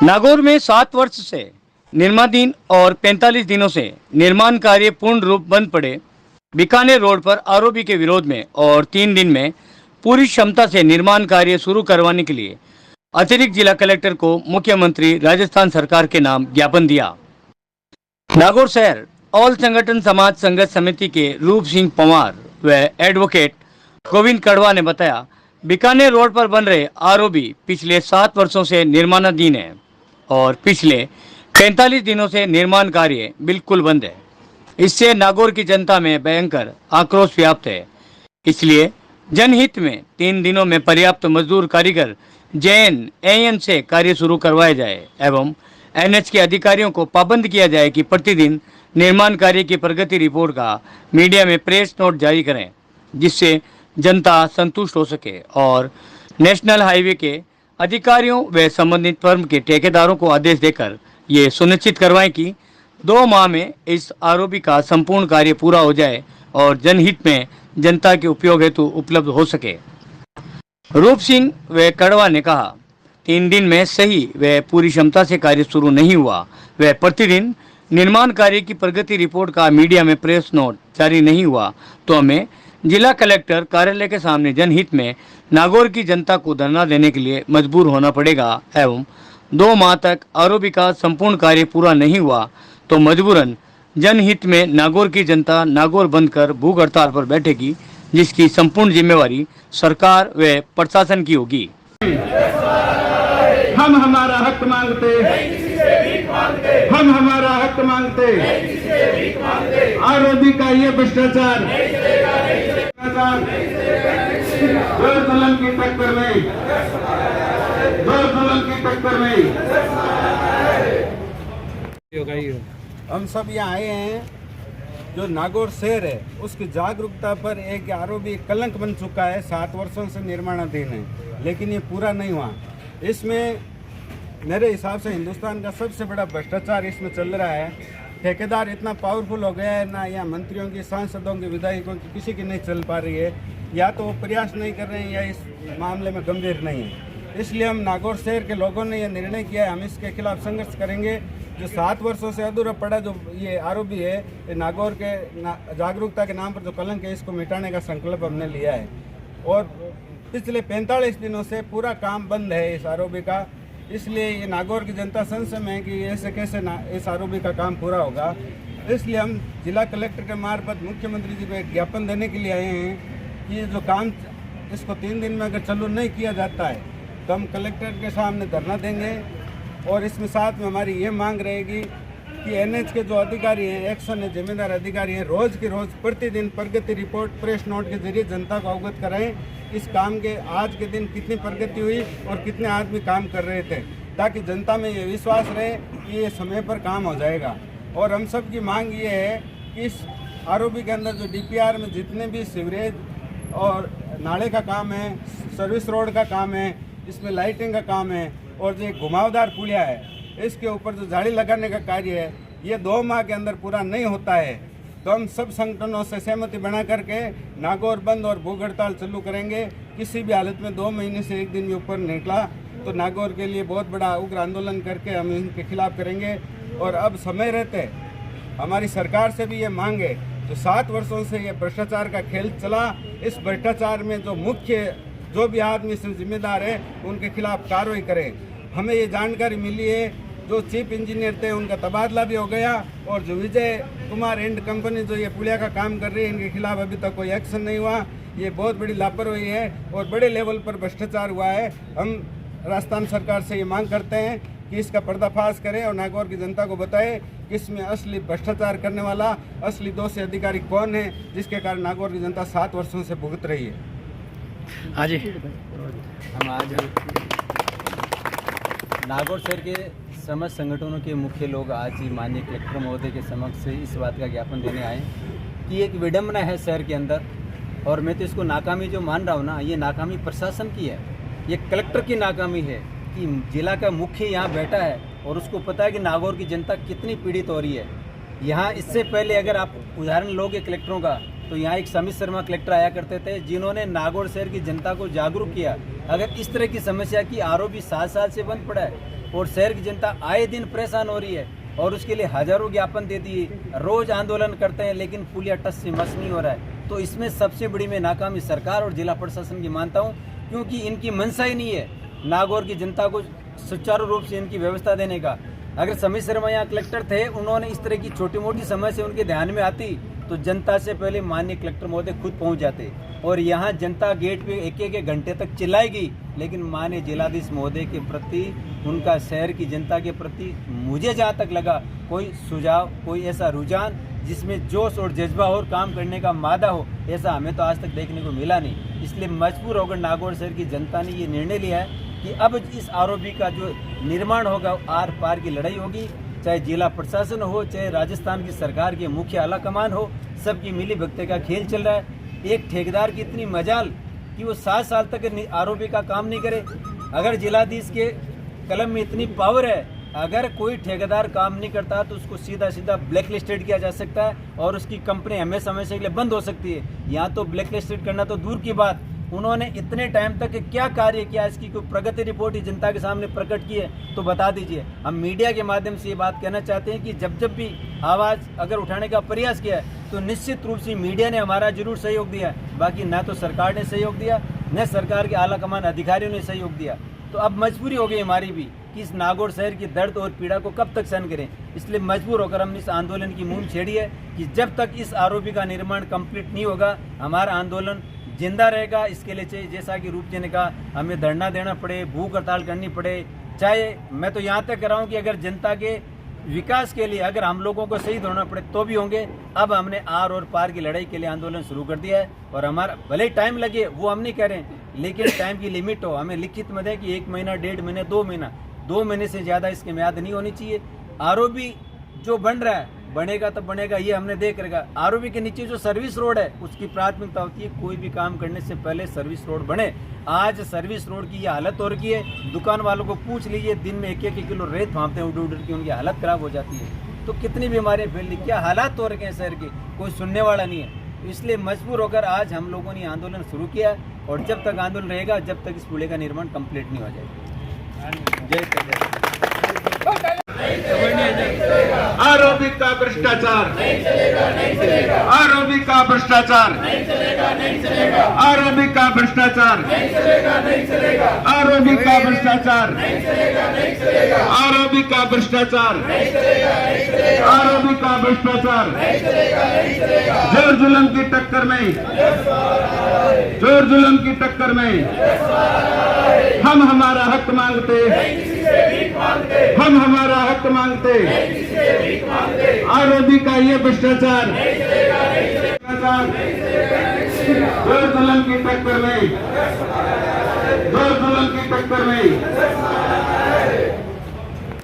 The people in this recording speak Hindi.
नागौर में 7 वर्ष से निर्माणाधीन और 45 दिनों से निर्माण कार्य पूर्ण रूप बंद पड़े बीकानेर रोड पर आरओबी के विरोध में और 3 दिन में पूरी क्षमता से निर्माण कार्य शुरू करवाने के लिए अतिरिक्त जिला कलेक्टर को मुख्यमंत्री राजस्थान सरकार के नाम ज्ञापन दिया। नागौर शहर ऑल संगठन समाज संघर्ष समिति के रूप सिंह पंवार व एडवोकेट गोविंद कड़वा ने बताया, बीकानेर रोड पर बन रहे आरओबी पिछले 7 वर्षों से निर्माणाधीन है और पिछले 45 दिनों से निर्माण कार्य बिल्कुल बंद है। इससे नागौर की जनता में भयंकर आक्रोश व्याप्त है। इसलिए जनहित में 3 दिनों में पर्याप्त मजदूर कारीगर जैन एएन से कार्य शुरू करवाया जाए एवं एनएच के अधिकारियों को पाबंद किया जाए कि प्रतिदिन निर्माण कार्य की प्रगति रिपोर्ट का मीडिया में प्रेस नोट जारी करें, जिससे जनता संतुष्ट हो सके और नेशनल हाईवे के अधिकारियों व संबंधित फर्म के ठेकेदारों को आदेश देकर ये सुनिश्चित करवाएं कि 2 माह में इस आरओबी का संपूर्ण कार्य पूरा हो जाए और जनहित में जनता के उपयोग हेतु उपलब्ध हो सके। रूप सिंह व कड़वा ने कहा, 3 दिन में सही व पूरी क्षमता से कार्य शुरू नहीं हुआ व प्रतिदिन निर्माण कार्य की प्रगति रिपोर्ट का मीडिया में प्रेस नोट जारी नहीं हुआ तो हमें जिला कलेक्टर कार्यालय के सामने जनहित में नागौर की जनता को धरना देने के लिए मजबूर होना पड़ेगा एवं 2 माह तक आरओबी का संपूर्ण कार्य पूरा नहीं हुआ तो मजबूरन जनहित में नागौर की जनता नागौर बंद कर भूख हड़ताल पर बैठेगी, जिसकी संपूर्ण जिम्मेवारी सरकार व प्रशासन की होगी। हम हमारा हक मांगते, हम हमारा हक मांगते, आरओबी का ये भ्रष्टाचार दो दुल्हन की टक्कर में, हम सब यहाँ आए हैं। जो नागौर शहर है उसकी जागरूकता पर एक आरओबी कलंक बन चुका है। 7 वर्षों से निर्माणाधीन है लेकिन ये पूरा नहीं हुआ। इसमें मेरे हिसाब से हिंदुस्तान का सबसे बड़ा भ्रष्टाचार इसमें चल रहा है। ठेकेदार इतना पावरफुल हो गया है ना, या मंत्रियों की, सांसदों की, विधायकों की किसी की नहीं चल पा रही है, या तो वो प्रयास नहीं कर रहे हैं या इस मामले में गंभीर नहीं है। इसलिए हम नागौर शहर के लोगों ने यह निर्णय किया है, हम इसके खिलाफ संघर्ष करेंगे। जो 7 वर्षों से अधूरा पड़ा जो ये आरओबी है, ये नागौर के जागरूकता के नाम पर जो कलंक है, इसको मिटाने का संकल्प हमने लिया है। और पिछले 45 दिनों से पूरा काम बंद है इस आरओबी का। इसलिए ये नागौर की जनता संशय में है कि ऐसे कैसे इस आरओबी का काम पूरा होगा। इसलिए हम जिला कलेक्टर के मार्फत मुख्यमंत्री जी को एक ज्ञापन देने के लिए आए हैं कि जो काम इसको 3 दिन में अगर चालू नहीं किया जाता है तो हम कलेक्टर के सामने धरना देंगे। और इसमें साथ में हमारी ये मांग रहेगी कि एनएच के जो अधिकारी हैं, एक्शन है, जिम्मेदार अधिकारी हैं, रोज़ की रोज़ प्रतिदिन प्रगति रिपोर्ट प्रेस नोट के जरिए जनता को अवगत कराएं इस काम के आज के दिन कितनी प्रगति हुई और कितने आदमी काम कर रहे थे, ताकि जनता में ये विश्वास रहे कि ये समय पर काम हो जाएगा। और हम सब की मांग ये है कि इस आरओबी के अंदर जो डीपीआर में जितने भी सीवरेज और नाले का काम है, सर्विस रोड का काम है, इसमें लाइटिंग का काम है और जो घुमावदार पुलिया है, इसके ऊपर जो जाली लगाने का कार्य है, ये 2 माह के अंदर पूरा नहीं होता है तो हम सब संगठनों से सहमति बना करके नागौर बंद और भूख हड़ताल चालू करेंगे। किसी भी हालत में 2 महीने से 1 दिन भी ऊपर निकला तो नागौर के लिए बहुत बड़ा उग्र आंदोलन करके हम इनके खिलाफ करेंगे। और अब समय रहते हमारी सरकार से भी ये मांग है, जो 7 वर्षों से ये भ्रष्टाचार का खेल चला, इस भ्रष्टाचार में जो मुख्य जो भी आदमी इसमें जिम्मेदार है उनके खिलाफ कार्रवाई करें। हमें ये जानकारी मिली है जो चीफ इंजीनियर थे उनका तबादला भी हो गया और जो विजय कुमार एंड कंपनी जो ये पुलिया का काम कर रही है, इनके खिलाफ अभी तक कोई एक्शन नहीं हुआ। ये बहुत बड़ी लापरवाही है और बड़े लेवल पर भ्रष्टाचार हुआ है। हम राजस्थान सरकार से ये मांग करते हैं कि इसका पर्दाफाश करें और नागौर की जनता को बताएं कि इसमें असली भ्रष्टाचार करने वाला असली दोषी अधिकारी कौन है, जिसके कारण नागौर की जनता 7 वर्षों से भुगत रही है। आज हम आज नागौर शहर के समस्त संगठनों के मुख्य लोग आज ही माननीय कलेक्टर महोदय के समक्ष इस बात का ज्ञापन देने आए कि एक विडंबना है शहर के अंदर। और मैं तो इसको नाकामी जो मान रहा हूँ ना, ये नाकामी प्रशासन की है, ये कलेक्टर की नाकामी है कि जिला का मुख्य यहाँ बैठा है और उसको पता है कि नागौर की जनता कितनी पीड़ित हो रही है। यहाँ इससे पहले अगर आप उदाहरण लोगे कलेक्टरों का, तो यहाँ एक समित शर्मा कलेक्टर आया करते थे जिन्होंने नागौर शहर की जनता को जागरूक किया। अगर इस तरह की समस्या की आरओबी 7 साल से बंद पड़ा है और शहर की जनता आए दिन परेशान हो रही है और उसके लिए हजारों ज्ञापन दे दिए, रोज आंदोलन करते हैं लेकिन पुलिया टस से मस नहीं हो रहा है। तो इसमें सबसे बड़ी मैं नाकामी सरकार और जिला प्रशासन की मानता हूँ, क्योंकि इनकी मंशा ही नहीं है नागौर की जनता को सुचारू रूप से इनकी व्यवस्था देने का। अगर समीर शर्मा यहाँ कलेक्टर थे, उन्होंने इस तरह की छोटी मोटी समस्या उनके ध्यान में आती तो जनता से पहले माननीय कलेक्टर महोदय खुद पहुँच जाते और यहाँ जनता गेट पे एक एक घंटे तक चिल्लाएगी, लेकिन माननीय जिलाधीश महोदय के प्रति, उनका शहर की जनता के प्रति मुझे जहाँ तक लगा कोई सुझाव, कोई ऐसा रुझान जिसमें जोश और जज्बा और काम करने का मादा हो, ऐसा हमें तो आज तक देखने को मिला नहीं। इसलिए मजबूर होकर नागौर शहर की जनता ने ये निर्णय लिया है कि अब इस आरओबी का जो निर्माण होगा आर पार की लड़ाई होगी, चाहे जिला प्रशासन हो, चाहे राजस्थान की सरकार के मुख्य आला कमान हो, सबकी मिली भगत का खेल चल रहा है। एक ठेकेदार की इतनी मजाल कि वो 7 साल तक आरओबी का काम नहीं करे। अगर जिलाधीश के कलम में इतनी पावर है, अगर कोई ठेकेदार काम नहीं करता तो उसको सीधा सीधा ब्लैक लिस्टेड किया जा सकता है और उसकी कंपनी हमेशा हमेशा के लिए बंद हो सकती है। यहाँ तो ब्लैक लिस्टेड करना तो दूर की बात, उन्होंने इतने टाइम तक क्या कार्य किया, इसकी कोई प्रगति रिपोर्ट ही जनता के सामने प्रकट की है तो बता दीजिए। हम मीडिया के माध्यम से ये बात कहना चाहते हैं कि जब भी आवाज़ अगर उठाने का प्रयास किया है तो निश्चित रूप से मीडिया ने हमारा जरूर सहयोग दिया है, बाकी न तो सरकार ने सहयोग दिया न सरकार के आला कमान अधिकारियों ने सहयोग दिया। तो अब मजबूरी हो गई हमारी भी कि इस नागौर शहर की दर्द और पीड़ा को कब तक सहन करें। इसलिए मजबूर होकर हमने इस आंदोलन की मुहिम छेड़ी है कि जब तक इस आरओबी का निर्माण कंप्लीट नहीं होगा हमारा आंदोलन जिंदा रहेगा। इसके लिए चाहिए, जैसा कि रूप जी ने कहा, हमें धरना देना पड़े, भूख हड़ताल करनी पड़े, चाहे मैं तो यहाँ तक कर रहा हूँ कि अगर जनता के विकास के लिए अगर हम लोगों को शहीद होना पड़े तो भी होंगे। अब हमने आर और पार की लड़ाई के लिए आंदोलन शुरू कर दिया है और हमारा भले टाइम लगे वो हम नहीं कह रहे हैं, लेकिन टाइम की लिमिट हो, हमें लिखित में दे कि 1 महीना, 1.5 महीने, 2 महीना, 2 महीने से ज़्यादा इसकी म्याद नहीं होनी चाहिए। आरओबी जो बन रहा है बनेगा तो बनेगा, ये हमने देख रखा। आरओबी के नीचे जो सर्विस रोड है उसकी प्राथमिकता होती है कोई भी काम करने से पहले सर्विस रोड बने। आज सर्विस रोड की ये हालत हो रखी है, दुकान वालों को पूछ लीजिए, दिन में 1-1 किलो रेत भांपते हैं उड़ उड़ की, उनकी हालत खराब हो जाती है। तो कितनी बीमारियां फैल रही, क्या हालात हो रखे हैं शहर के, कोई सुनने वाला नहीं है। इसलिए मजबूर होकर आज हम लोगों ने आंदोलन शुरू किया और जब तक आंदोलन रहेगा जब तक इस पुल का निर्माण कंप्लीट नहीं हो जाएगा। जय आरोपी का भ्रष्टाचार, आरोपी का भ्रष्टाचार, आरोपी का भ्रष्टाचार, आरोपी का भ्रष्टाचार, आरोपी का भ्रष्टाचार, आरोपी का भ्रष्टाचार। जोर जुल्म की टक्कर में, जोर जुल्म की टक्कर में हम हमारा हक मांगते, हम हमारा हक मांगते। आरोपी का ये भ्रष्टाचार, जोर जुल्म की टक्कर में, जोर जुल्म की टक्कर में